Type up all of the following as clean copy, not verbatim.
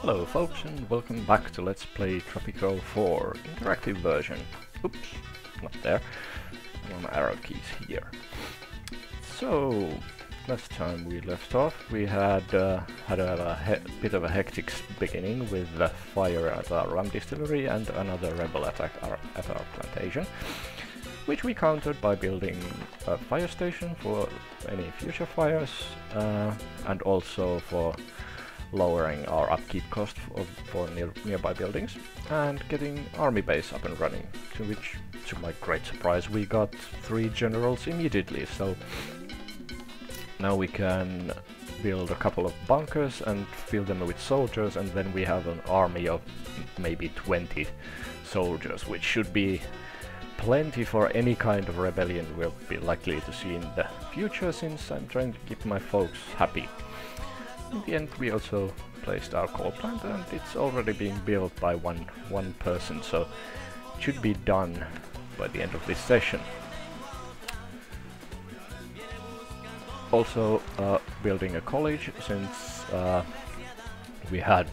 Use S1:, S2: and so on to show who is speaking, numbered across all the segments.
S1: Hello folks and welcome back to Let's Play Tropico 4 interactive version. Oops, not there. One arrow keys here. So, last time we left off we had a bit of a hectic beginning with a fire at our rum distillery and another rebel attack at our plantation, which we countered by building a fire station for any future fires and also for lowering our upkeep cost for nearby buildings and getting army base up and running, to which, to my great surprise, we got 3 generals immediately. So now we can build a couple of bunkers and fill them with soldiers, and then we have an army of maybe 20 soldiers, which should be plenty for any kind of rebellion we'll be likely to see in the future, since I'm trying to keep my folks happy. In the end, we also placed our coal plant, and it's already being built by one person, so it should be done by the end of this session. Also building a college, since we have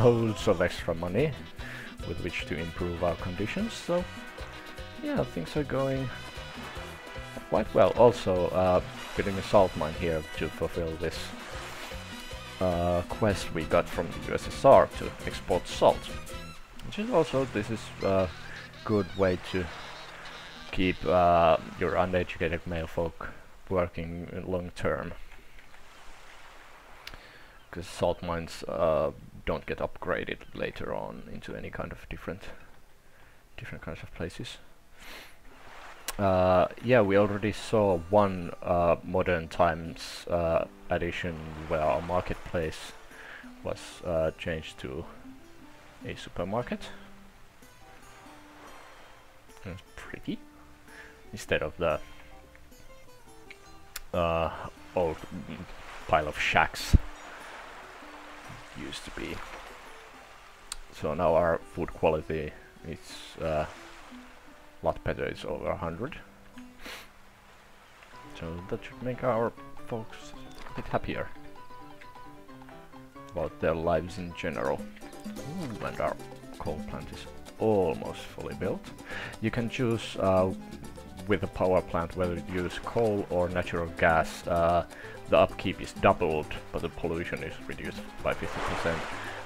S1: loads of extra money with which to improve our conditions, so yeah, things are going quite well. Also building a salt mine here to fulfill this quest we got from the USSR to export salt, which is also, this is a good way to keep your uneducated male folk working long term, because salt mines don't get upgraded later on into any kind of different kinds of places. Yeah, we already saw one modern times addition where our marketplace was changed to a supermarket. It's pretty, instead of the old pile of shacks it used to be. So now our food quality is lot better, it's over 100. So that should make our folks a bit happier about their lives in general. Ooh, and our coal plant is almost fully built. You can choose with a power plant whether to use coal or natural gas. The upkeep is doubled, but the pollution is reduced by 50%.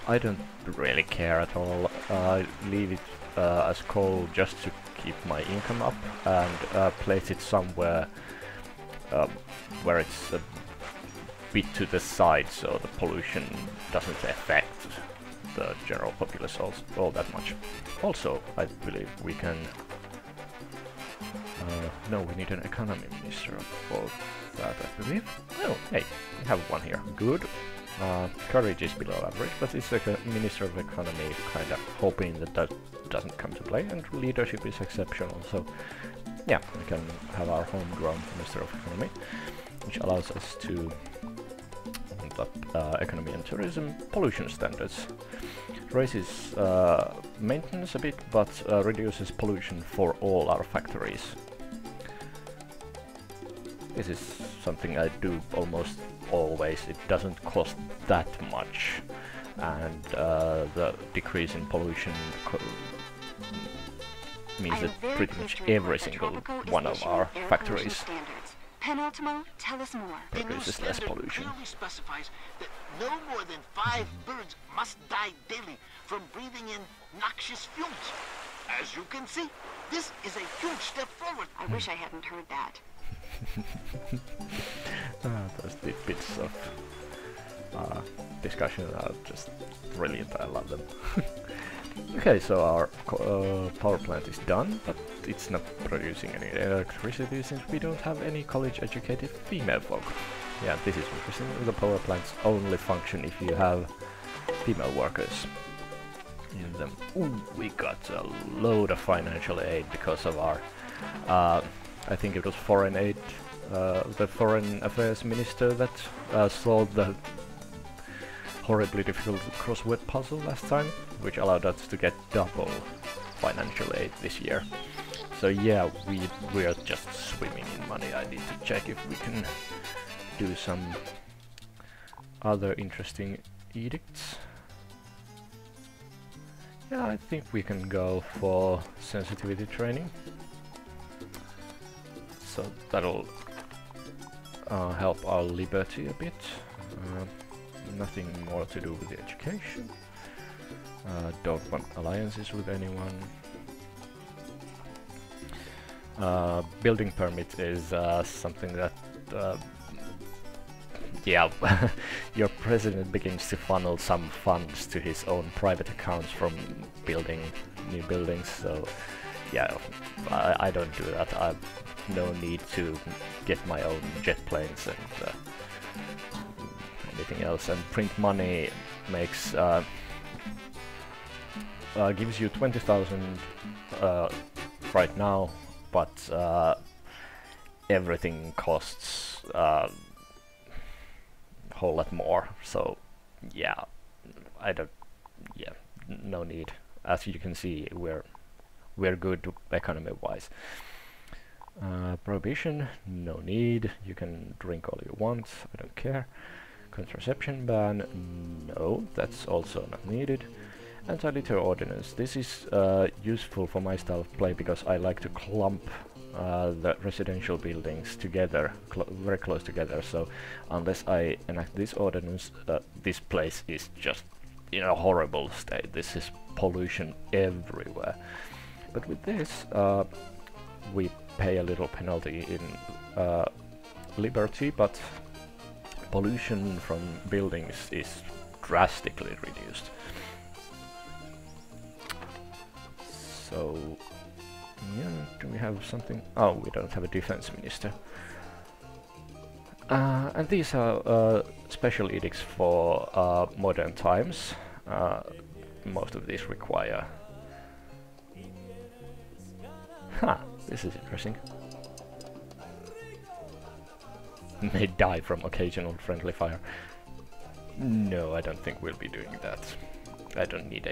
S1: I don't really care at all. I leave it as coal just to keep my income up, and place it somewhere where it's a bit to the side, so the pollution doesn't affect the general populace all that much. Also, I believe we can... no, we need an economy minister for that, I believe. Oh, hey, we have one here. Good. Courage is below average, but it's like a Minister of Economy, kind of hoping that that doesn't come to play, and leadership is exceptional, so yeah, we can have our homegrown Minister of Economy, which allows us to ramp up economy and tourism pollution standards. Raises maintenance a bit, but reduces pollution for all our factories. This is something I do almost always. It doesn't cost that much, and the decrease in pollution means that pretty much every single one of our factories
S2: Penultimo, tell us more.
S1: produces less pollution.
S3: Clearly specifies that no more than 5 birds must die daily from breathing in noxious fumes. As you can see, this is a huge step forward.
S2: I wish I hadn't heard that.
S1: Those bits of discussion are just brilliant. I love them. Okay, so our power plant is done, but it's not producing any electricity since we don't have any college-educated female folk. Yeah, this is interesting. The power plants only function if you have female workers in them. Ooh, we got a load of financial aid because of our I think it was foreign aid, the foreign affairs minister that solved the horribly difficult crossword puzzle last time, which allowed us to get double financial aid this year. So yeah, we are just swimming in money. I need to check if we can do some other interesting edicts. Yeah, I think we can go for sensitivity training. So that'll help our liberty a bit. Nothing more to do with the education. Don't want alliances with anyone. Building permit is something that yeah, your president begins to funnel some funds to his own private accounts from building new buildings, so yeah, I don't do that. I have no need to get my own jet planes and anything else, and print money makes gives you 20,000 right now, but everything costs whole lot more, so yeah, no need. As you can see, we're good economy wise. Prohibition, no need. You can drink all you want, I don't care. Contraception ban, no, that's also not needed. Anti-litter ordinance, this is useful for my style of play because I like to clump the residential buildings together, very close together, so unless I enact this ordinance, this place is just in a horrible state. This is pollution everywhere. But with this, we pay a little penalty in liberty, but pollution from buildings is drastically reduced. So yeah, do we have something? Oh, we don't have a defense minister. And these are special edicts for modern times. Most of these require... this is interesting. May die from occasional friendly fire. No, I don't think we'll be doing that. I don't need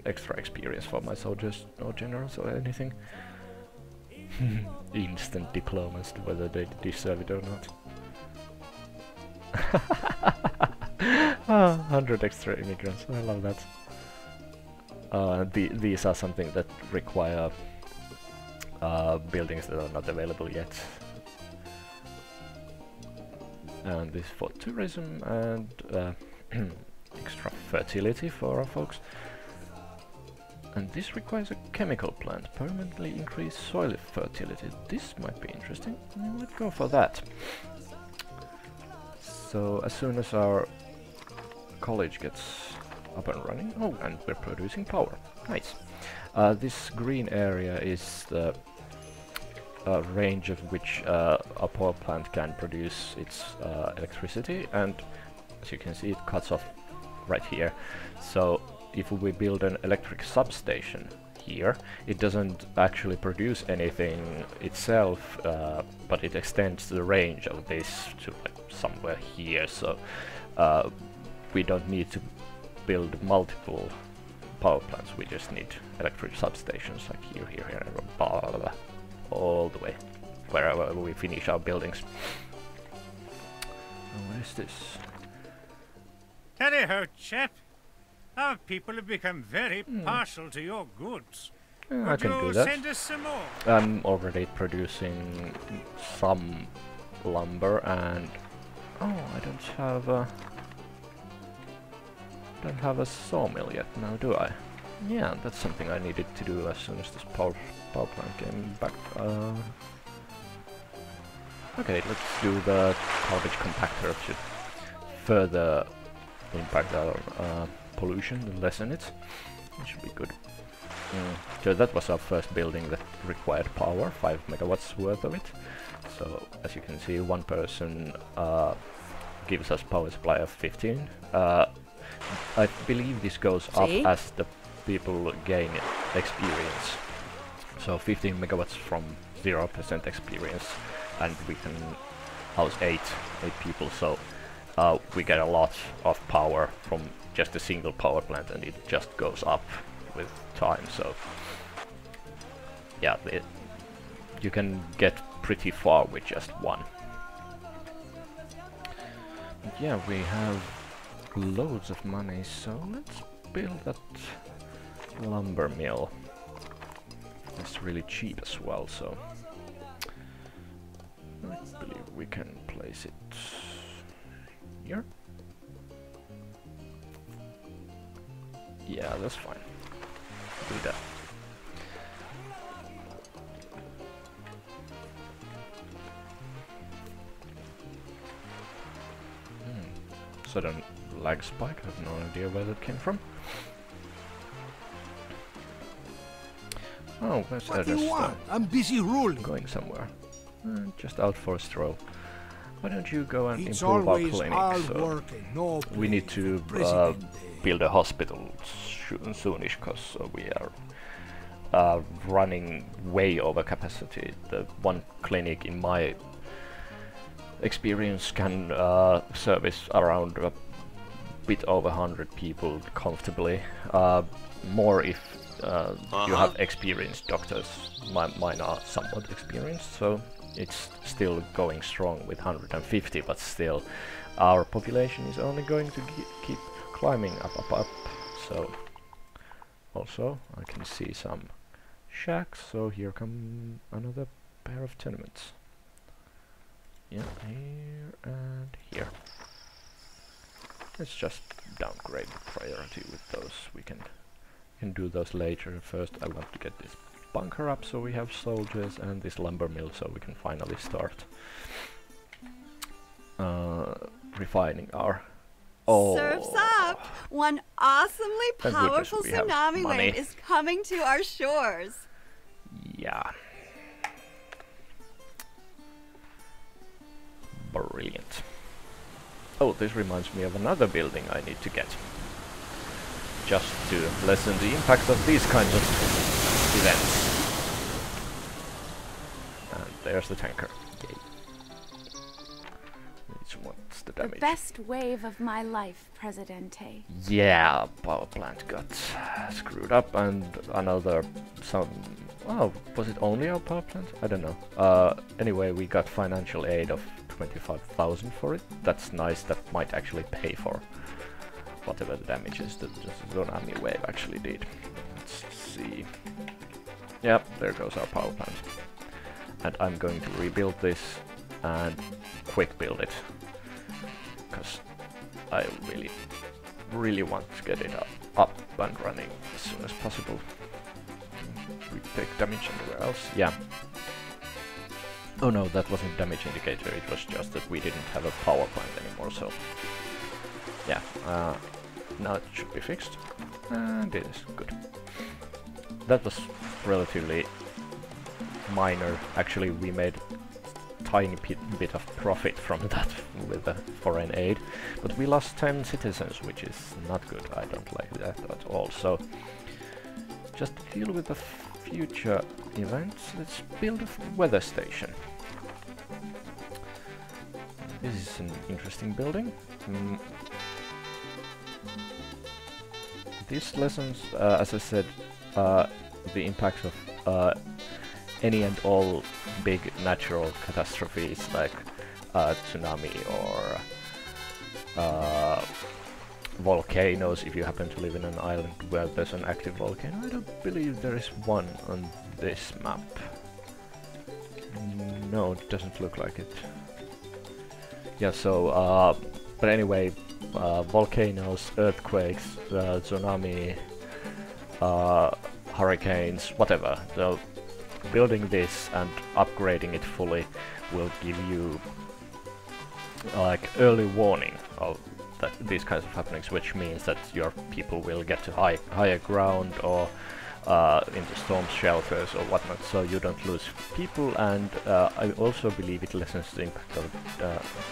S1: extra experience for my soldiers or generals or anything. Instant diplomas, whether they deserve it or not. 100 extra immigrants, I love that. These are something that require buildings that are not available yet. And this for tourism and extra fertility for our folks. And this requires a chemical plant, permanently increase soil fertility. This might be interesting. Let's go for that. So as soon as our college gets up and running, oh, and we're producing power. Nice. This green area is the range of which a power plant can produce its electricity, and as you can see, it cuts off right here. So if we build an electric substation here, it doesn't actually produce anything itself, but it extends the range of this to like somewhere here, so we don't need to build multiple power plants, we just need electric substations like here, and blah, blah, blah, all the way wherever we finish our buildings. What is this?
S4: Tally-ho, chap. Our people have become very partial to your goods.
S1: I
S4: Would
S1: can
S4: you
S1: do that.
S4: send us some more?
S1: I'm already producing some lumber, and oh, I don't have a sawmill yet now, do I? Yeah, that's something I needed to do as soon as this power plant came back. Okay, let's do the garbage compactor to further impact our pollution and lessen it. It should be good. So that was our first building that required power, 5 megawatts worth of it. So as you can see, one person gives us power supply of 15. I believe this goes up as the people gain experience. So 15 megawatts from 0% experience, and we can house 8 people. So we get a lot of power from just a single power plant, and it just goes up with time. So yeah, you can get pretty far with just one. But yeah, we have loads of money, so let's build that lumber mill. It's really cheap as well, so I believe we can place it here. Yeah, that's fine. Do that. Sudden lag spike, I have no idea where that came from. Oh, where's
S5: What do you want? I'm busy ruling.
S1: Going somewhere. Just out for a stroll. Why don't you go and
S5: It's
S1: improve our
S5: always
S1: clinic?
S5: hard
S1: So
S5: work and no
S1: we need
S5: play
S1: to
S5: for President Day.
S1: build a hospital soonish, because we are running way over capacity. The one clinic in my experience can service around a bit over 100 people comfortably. More if you have experienced doctors. Mine are somewhat experienced, so it's still going strong with 150, but still our population is only going to keep climbing up. So also I can see some shacks, so here come another pair of tenements. Yeah, here and here. Let's just downgrade the priority with those. We can do those later. First I want to get this bunker up so we have soldiers, and this lumber mill so we can finally start refining our...
S6: Surf's up! One awesomely
S1: Thank goodness
S6: powerful
S1: we have
S6: tsunami
S1: money.
S6: wave is coming to our shores.
S1: Yeah. Brilliant. Oh, this reminds me of another building I need to get. Just to lessen the impact of these kinds of events. And there's the tanker. Yay. What's the damage?
S7: The best wave of my life, Presidente.
S1: Yeah, power plant got screwed up, and another oh, was it only our power plant? I don't know. Anyway, we got financial aid of 25,000 for it. That's nice. That might actually pay for whatever the damages that the tsunami wave actually did. Let's see. Yep, there goes our power plant. And I'm going to rebuild this and quick build it, because I really want to get it up and running as soon as possible. We take damage anywhere else? Yeah. Oh no, that wasn't damage indicator, it was just that we didn't have a power plant anymore, so... Yeah, now it should be fixed. And it is good. That was relatively minor. Actually, we made tiny bit of profit from that with the foreign aid, but we lost 10 citizens, which is not good. I don't like that at all. So just to deal with the future events, let's build a weather station. This is an interesting building. This lessens, as I said, the impact of any and all big natural catastrophes like tsunami or volcanoes, if you happen to live in an island where there's an active volcano. I don't believe there is one on this map. No, it doesn't look like it. Yeah, so, but anyway, volcanoes, earthquakes, tsunami, hurricanes, whatever. So building this and upgrading it fully will give you like early warning of these kinds of happenings, which means that your people will get to higher ground or into storm shelters or whatnot, so you don't lose people. And I also believe it lessens the impact of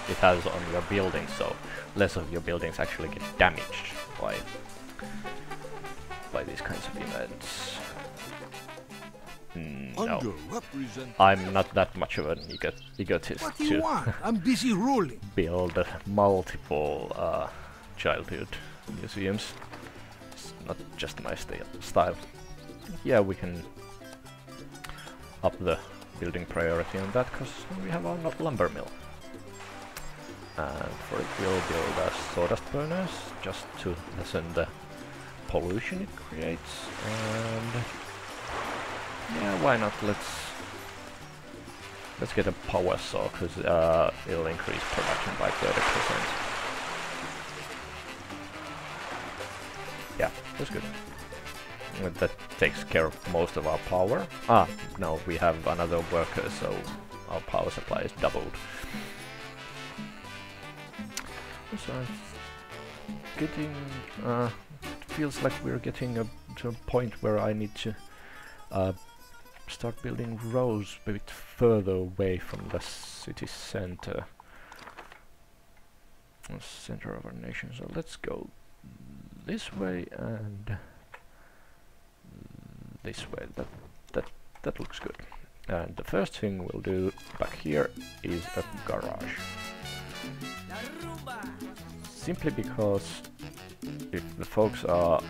S1: it has on your buildings, so less of your buildings actually get damaged by these kinds of events. No, I'm not that much of an egotist
S5: What do you want? I'm busy ruling.
S1: build multiple childhood museums. It's not just my style. Yeah, we can up the building priority on that, because we have our lumber mill. And for it we'll build a sawdust burners just to lessen the pollution it creates. And yeah, why not? Let's get a power saw, because it'll increase production by 30%. Yeah, that's good. That takes care of most of our power. Ah, no, we have another worker, so our power supply is doubled. So getting, feels like we're getting to a point where I need to start building roads a bit further away from the city center. The center of our nation. So let's go this way and this way. That looks good. And the first thing we'll do back here is a garage. Simply because if the folks are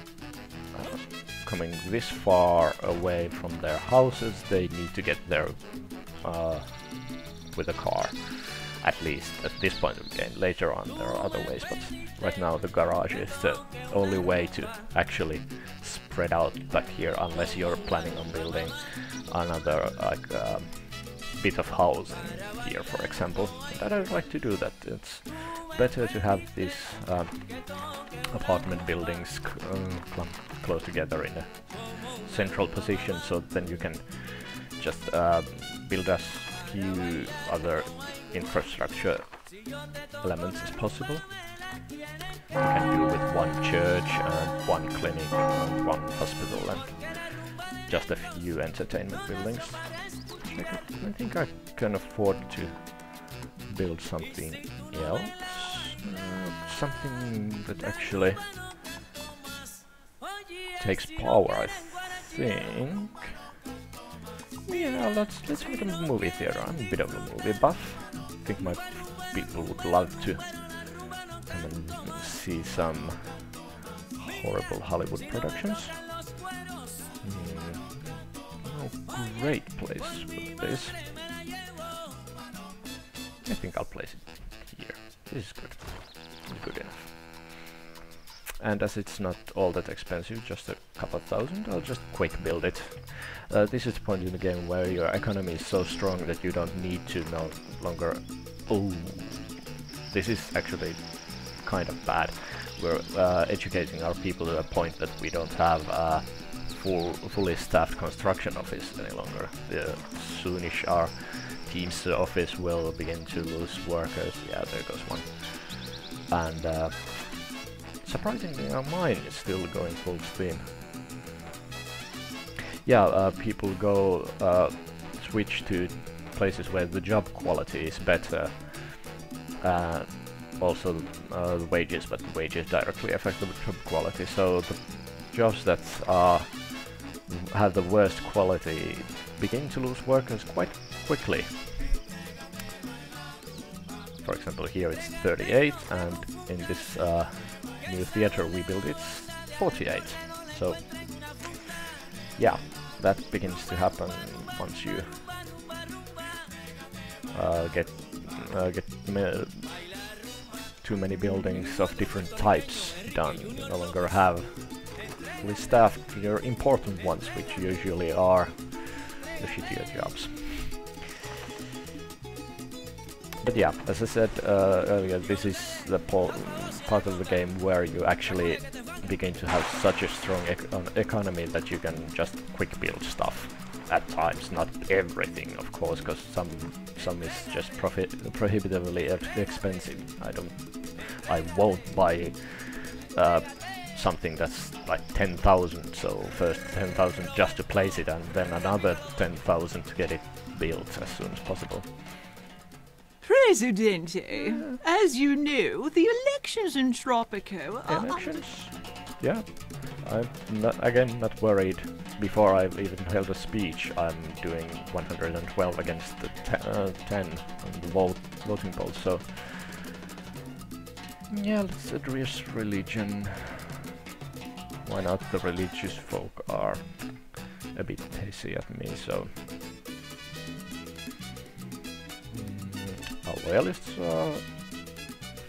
S1: coming this far away from their houses, they need to get there with a car. At least at this point of the game. Later on there are other ways, but right now the garage is the only way to actually spread out back here, unless you're planning on building another like bit of housing here, for example. But I'd like to do that. It's better to have these apartment buildings close together in a central position, so then you can just build as few other infrastructure elements as possible. You can do with one church and one clinic and one hospital and just a few entertainment buildings. I think I can afford to build something else. Something that actually takes power, I think. Yeah, let's make a movie theater. I'm a bit of a movie buff. I think my people would love to come and see some horrible Hollywood productions. Oh, great place for this. I think I'll place it here. This is good. Good enough. And as it's not all that expensive, just a couple of thousand, I'll just quick build it. This is the point in the game where your economy is so strong that you don't need to no longer... Oh, this is actually kind of bad. We're educating our people to the point that we don't have a fully staffed construction office any longer. Soonish our team's office will begin to lose workers. Yeah, there goes one. And surprisingly, our mine is still going full steam. Yeah, people go switch to places where the job quality is better. Also the wages, but the wages directly affect the job quality. So the jobs that have the worst quality begin to lose workers quite quickly. For example, here it's 38, and in this new theater we built it's 48. So yeah, that begins to happen once you get too many buildings of different types done. You no longer have fully staffed your important ones, which usually are the shittier jobs. But yeah, as I said earlier, this is the part of the game where you actually begin to have such a strong economy that you can just quick build stuff at times. Not everything, of course, because some is just prohibitively expensive. I won't buy something that's like 10,000. So first 10,000 just to place it, and then another 10,000 to get it built as soon as possible.
S8: Presidente, as you know, the elections in Tropico are...
S1: Elections? Yeah. I'm not worried. Before I've even held a speech, I'm doing 112 against the 10 on the voting polls, so... Yeah, let's address religion. Why not? The religious folk are a bit pissy at me, so... Our loyalists are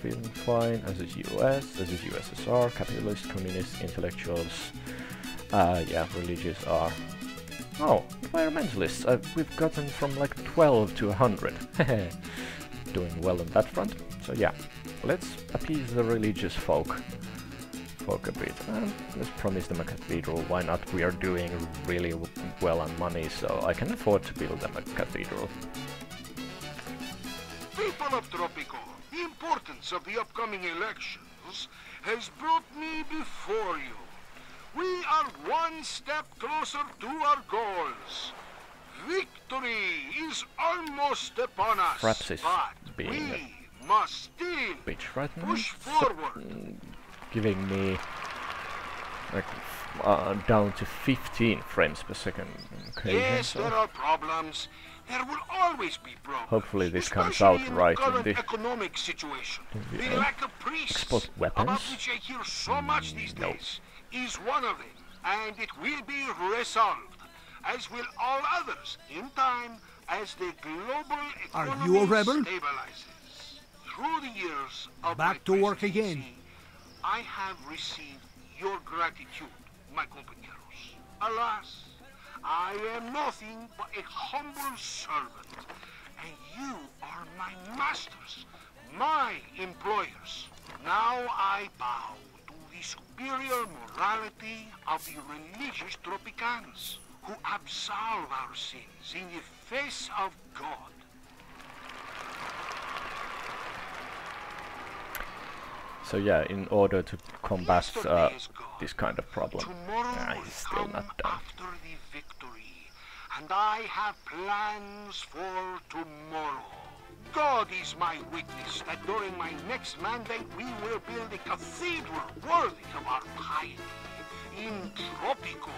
S1: feeling fine, as is US, as is USSR, capitalist, communist, intellectuals, yeah, religious are... Oh, environmentalists, we've gotten from like 12 to 100. Doing well on that front. So yeah, let's appease the religious folk a bit. Let's promise them a cathedral, why not? We are doing really well on money, so I can afford to build them a cathedral.
S3: People of Tropico, the importance of the upcoming elections has brought me before you. We are one step closer to our goals. Victory is almost upon us,
S1: Perhaps it's
S3: but
S1: being
S3: we must still
S1: bitch right now.
S3: push forward.
S1: Giving me like down to 15 frames per second. Okay,
S3: Yes,
S1: so
S3: there are problems. There will always be problems.
S1: hopefully this comes
S3: especially
S1: out
S3: in
S1: right
S3: the
S1: in
S3: current
S1: the
S3: economic situation.
S1: the
S3: The lack of priests,
S1: export weapons.
S3: about which I hear so much these
S1: No.
S3: days, is one of them, and it will be resolved, as will all others, in time, as the global
S5: Are
S3: economy
S5: you a rebel?
S3: stabilizes. Through the years of
S5: Back
S3: my
S5: to work
S3: presidency,
S5: again.
S3: I have received your gratitude, my compañeros. Alas, I am nothing but a humble servant, and you are my masters, my employers. Now I bow to the superior morality of the religious Tropicans, who absolve our sins in the face of God.
S1: So yeah, in order to combat
S3: Yesterday is gone.
S1: this kind of problem.
S3: Tomorrow will
S1: He's still
S3: come
S1: not done.
S3: after the victory, and I have plans for tomorrow. God is my witness that during my next mandate we will build a cathedral worthy of our piety in Tropico.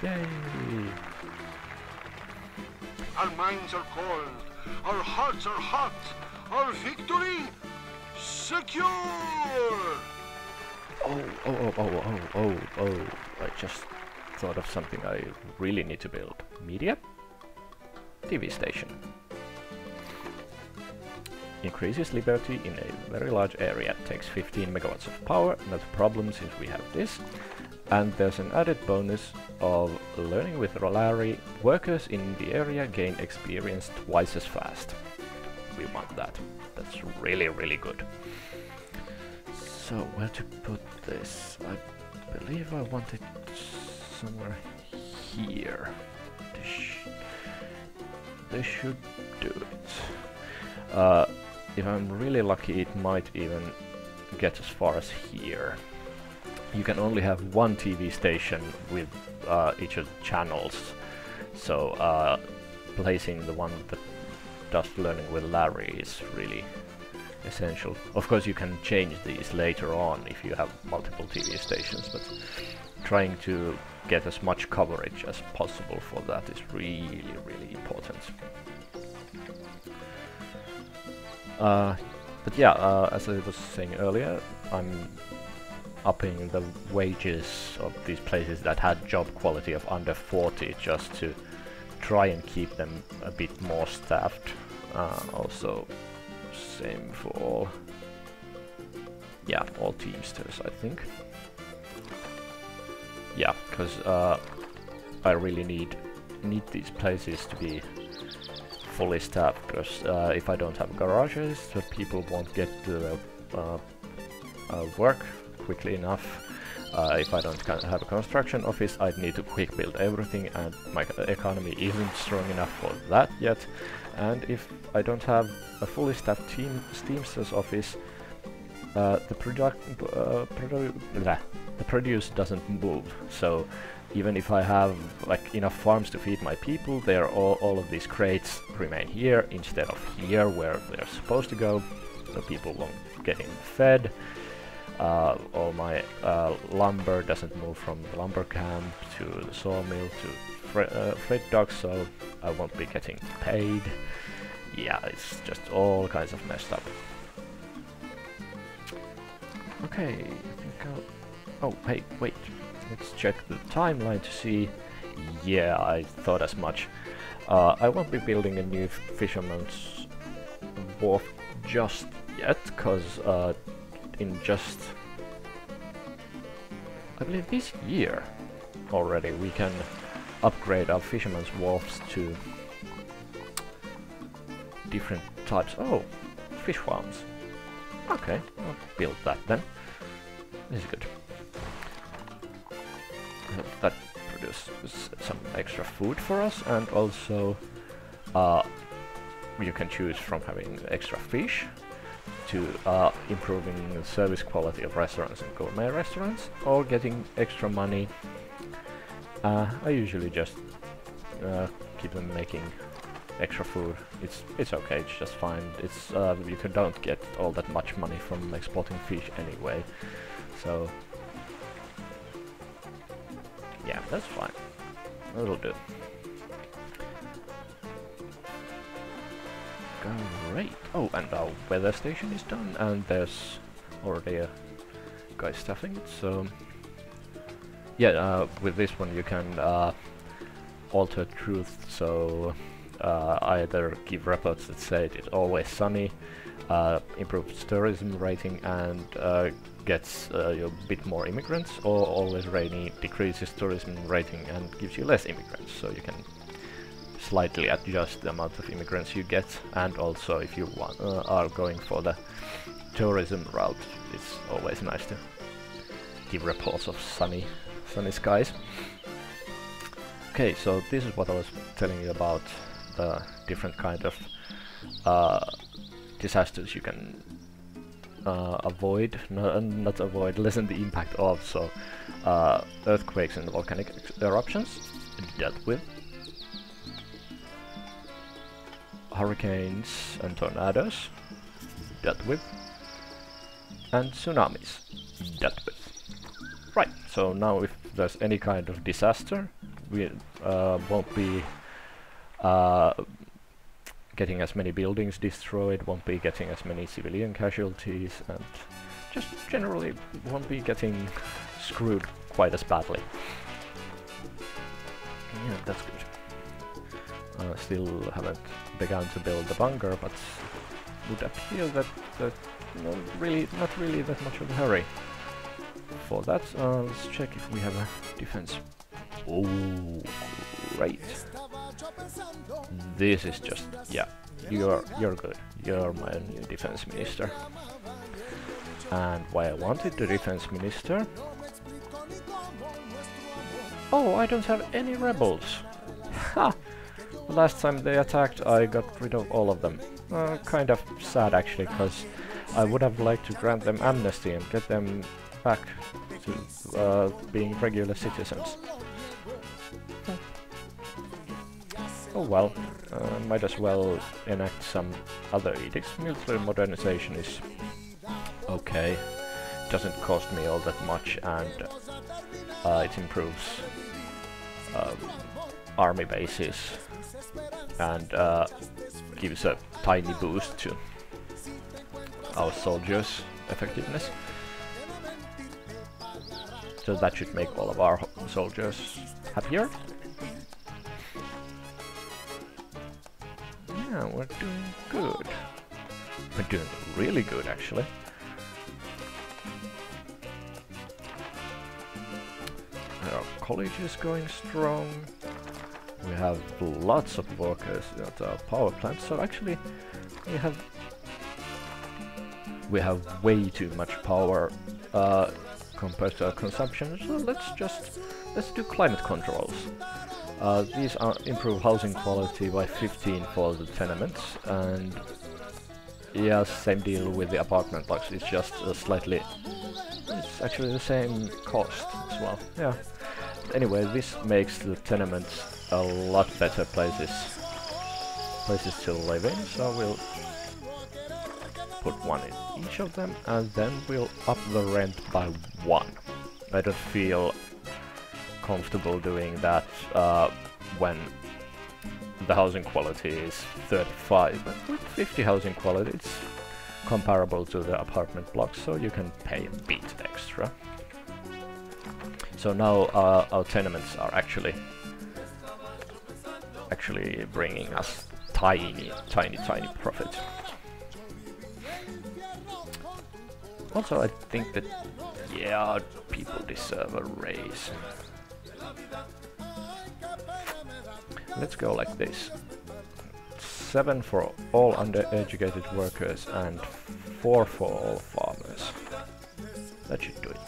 S1: Yay!
S3: Our minds are cold, our hearts are hot, our victory secure.
S1: Oh, I just thought of something I really need to build. Media? TV station. Increases liberty in a very large area. Takes 15 megawatts of power, not a problem since we have this. And there's an added bonus of learning with Rolari. Workers in the area gain experience twice as fast. We want that. That's really, really good. So, where to put this? I believe I want it somewhere here. This should do it. If I'm really lucky, it might even get as far as here. You can only have one TV station with each of the channels, so placing the one that does learning with Larry is really essential. Of course, you can change these later on if you have multiple TV stations, but trying to get as much coverage as possible for that is really, really important. But yeah, as I was saying earlier, I'm upping the wages of these places that had job quality of under 40 just to try and keep them a bit more staffed. Also, same for all, yeah, all Teamsters, I think. Yeah, because I really need these places to be fully staffed, because if I don't have garages, the people won't get to work quickly enough. If I don't have a construction office, I'd need to quick build everything, and my economy isn't strong enough for that yet. And if I don't have a fully staffed Teamsters office, the produce doesn't move. So even if I have like enough farms to feed my people, all of these crates remain here instead of here where they're supposed to go. So people won't get fed. All my lumber doesn't move from the lumber camp to the sawmill to freight docks, so I won't be getting paid. Yeah, it's just all kinds of messed up. Okay, I think oh, hey, wait. Let's check the timeline to see. Yeah, I thought as much. I won't be building a new fisherman's wharf just yet, because in just, I believe this year already, we can upgrade our fisherman's wharfs to different types. Oh, fish farms. Okay, I'll build that then. This is good. That produces some extra food for us, and also you can choose from having extra fish to improving the service quality of restaurants and gourmet restaurants, or getting extra money. I usually just keep them making extra food. It's okay, it's just fine. It's you don't get all that much money from exporting fish anyway, so yeah, that's fine. That'll do. Great. Oh, and our weather station is done, and there's already a guy stuffing it, so yeah, with this one you can alter truth, so either give reports that say it's always sunny, improves tourism rating, and gets a bit more immigrants, or always rainy decreases tourism rating and gives you less immigrants, so you can slightly adjust the amount of immigrants you get. And also, if you are going for the tourism route, it's always nice to give reports of sunny skies. Okay, so this is what I was telling you about the different kind of disasters you can avoid, not avoid, lessen the impact of. So earthquakes and volcanic eruptions, dealt with. Hurricanes and tornadoes, dealt with. And tsunamis, dealt with. Right, so now if there's any kind of disaster, we won't be getting as many buildings destroyed, won't be getting as many civilian casualties, and just generally won't be getting screwed quite as badly. Yeah, that's good. Still haven't begun to build the bunker, but it would appear that not really that much of a hurry for that. Let's check if we have a defense. Oh, great. This is just, yeah, you're good. You're my new defense minister. And why I wanted the defense minister? Oh, I don't have any rebels. Ha! The last time they attacked, I got rid of all of them. Kind of sad actually, because I would have liked to grant them amnesty and get them back to being regular citizens. Oh well, might as well enact some other edicts. Military modernization is okay, doesn't cost me all that much, and it improves army bases and gives a tiny boost to our soldiers' effectiveness. So that should make all of our soldiers happier. Yeah, we're doing good. We're doing really good, actually. Our college is going strong. We have lots of workers at our power plant, so actually we have way too much power compared to our consumption. So let's do climate controls. These improve housing quality by 15 for the tenements, and yeah, same deal with the apartment blocks. It's just it's actually the same cost as well. Yeah. Anyway, this makes the tenements a lot better places to live in. So we'll put one in each of them, and then we'll up the rent by 1. I don't feel comfortable doing that when the housing quality is 35, but with 50 housing quality it's comparable to the apartment blocks, so you can pay a bit extra. So now our tenements are actually bringing us tiny profit. Also, I think that, yeah, people deserve a raise. Let's go like this. 7 for all undereducated workers and 4 for all farmers. That should do it.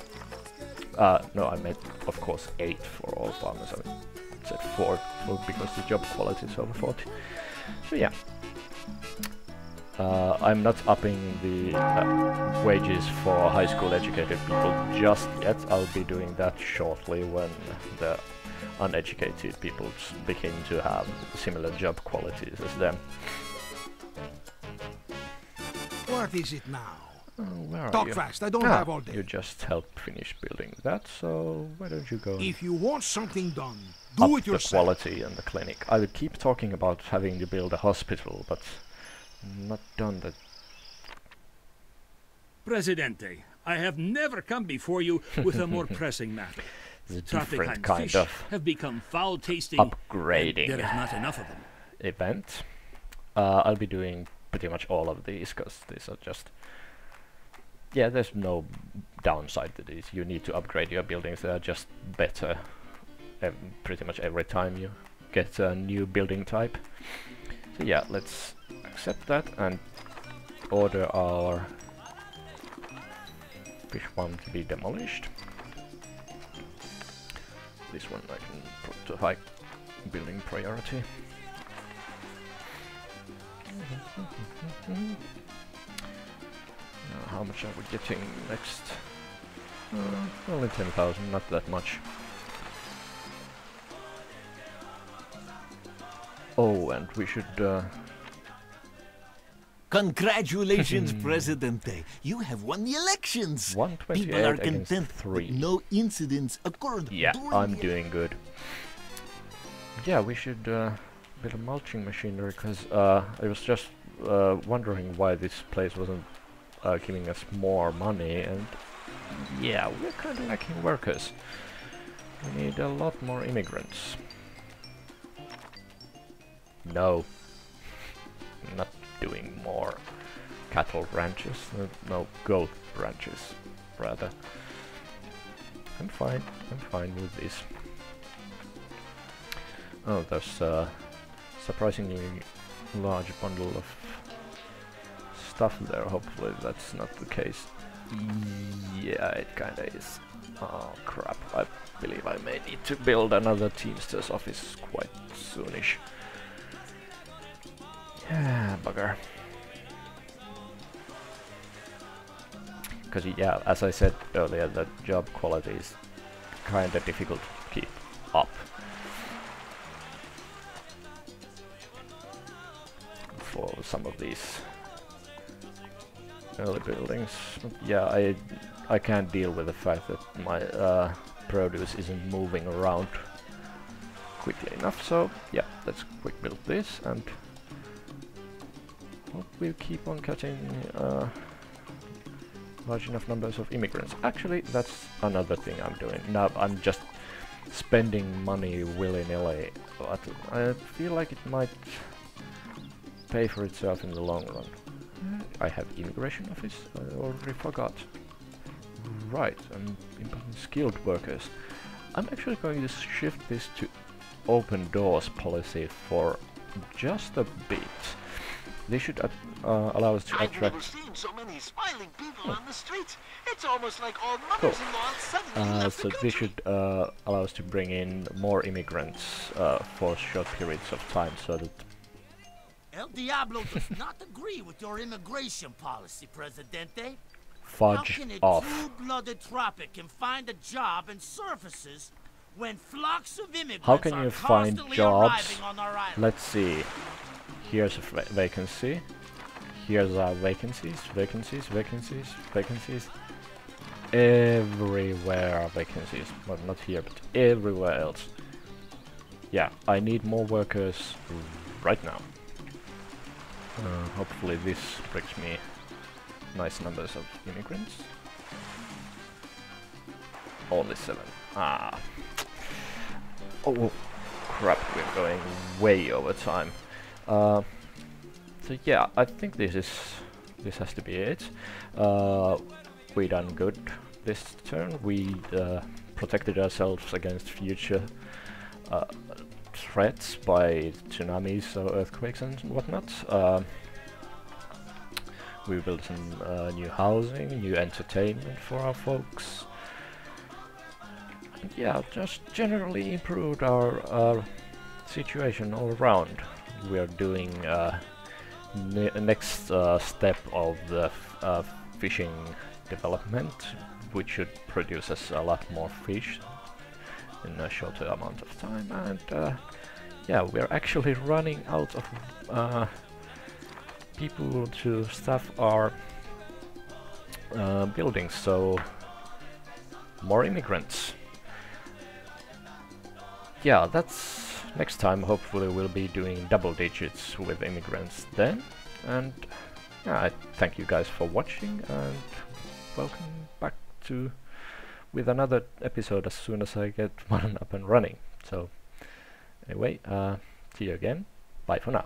S1: No, I meant, of course, 8 for all farmers. I said 4 because the job quality is over 40. So yeah. I'm not upping the wages for high school educated people just yet. I'll be doing that shortly when the uneducated people begin to have similar job qualities as them.
S5: What is it now?
S1: Where are
S5: Talk
S1: you?
S5: fast, I don't have all day.
S1: You just helped finish building that, so why don't you go
S5: If you want something done,
S1: up
S5: do it
S1: the
S5: yourself.
S1: quality in the clinic? I would keep talking about having to build a hospital, but not done that.
S9: Presidente, I have never come before you with a more pressing matter.
S1: It's a
S9: Tropican
S1: different kind
S9: fish
S1: of
S9: have become foul-tasting.
S1: upgrading
S9: There is not enough of them.
S1: event. I'll be doing pretty much all of these, because these are just... Yeah, there's no downside to these. You need to upgrade your buildings, they are just better pretty much every time you get a new building type. So yeah, let's accept that and order our fish farm to be demolished. This one I can put to high building priority. How much are we getting next? Only 10,000, not that much. Oh, and we should...
S10: Congratulations, Presidente. You have won the elections.
S1: 128
S10: People are
S1: against
S10: content
S1: 3.
S10: with no incidents occurred.
S1: Yeah,
S10: during
S1: I'm
S10: the
S1: doing good. Yeah, we should build a mulching machinery, because I was just wondering why this place wasn't giving us more money, and yeah, we're kind of lacking workers. We need a lot more immigrants. No. Not doing more cattle ranches. No, goat ranches, rather. I'm fine with this. Oh, there's a surprisingly large bundle of stuff there. Hopefully that's not the case. Yeah, it kinda is. Oh crap, I believe I may need to build another Teamster's office quite soonish. Yeah, bugger. Because yeah, as I said earlier, the job quality is kinda difficult to keep up. For some of these early buildings. But yeah, I can't deal with the fact that my produce isn't moving around quickly enough, so yeah, let's quick build this and hope we'll keep on getting large enough numbers of immigrants. Actually, that's another thing I'm doing. Now I'm just spending money willy-nilly, but I feel like it might pay for itself in the long run. I have immigration office, I already forgot. Right, I'm importing skilled workers. I'm actually going to shift this to open doors policy for just a bit. They should allow us to
S3: I've never
S1: attract...
S3: seen so many smiling people on the streets. It's almost like all mothers-in-law suddenly left
S1: so
S3: the
S1: they
S3: country.
S1: should allow us to bring in more immigrants for short periods of time, so that...
S11: El Diablo does not agree with your immigration policy, Presidente.
S1: Fudge
S11: How can a
S1: off.
S11: blue-blooded Tropican find a job and services when flocks of immigrants
S1: How can
S11: are
S1: you find
S11: constantly
S1: jobs?
S11: arriving on our island?
S1: Let's see. Here's a vacancy. Here's our vacancies, vacancies. Everywhere are vacancies. Well, not here, but everywhere else. Yeah, I need more workers right now. Hopefully this brings me nice numbers of immigrants. Only 7. Ah. Oh, crap, we're going way over time. So yeah, I think this has to be it. we done good this turn. We protected ourselves against future threats by tsunamis or earthquakes and whatnot. We built some new housing, new entertainment for our folks. And yeah, just generally improved our situation all around. We are doing next step of the fishing development, which should produce us a lot more fish in a shorter amount of time. And yeah, we're actually running out of people to staff our buildings, so more immigrants. Yeah, that's next time. Hopefully we'll be doing double digits with immigrants then. And yeah, I thank you guys for watching, and welcome back with another episode as soon as I get one up and running. So anyway, see you again. Bye for now.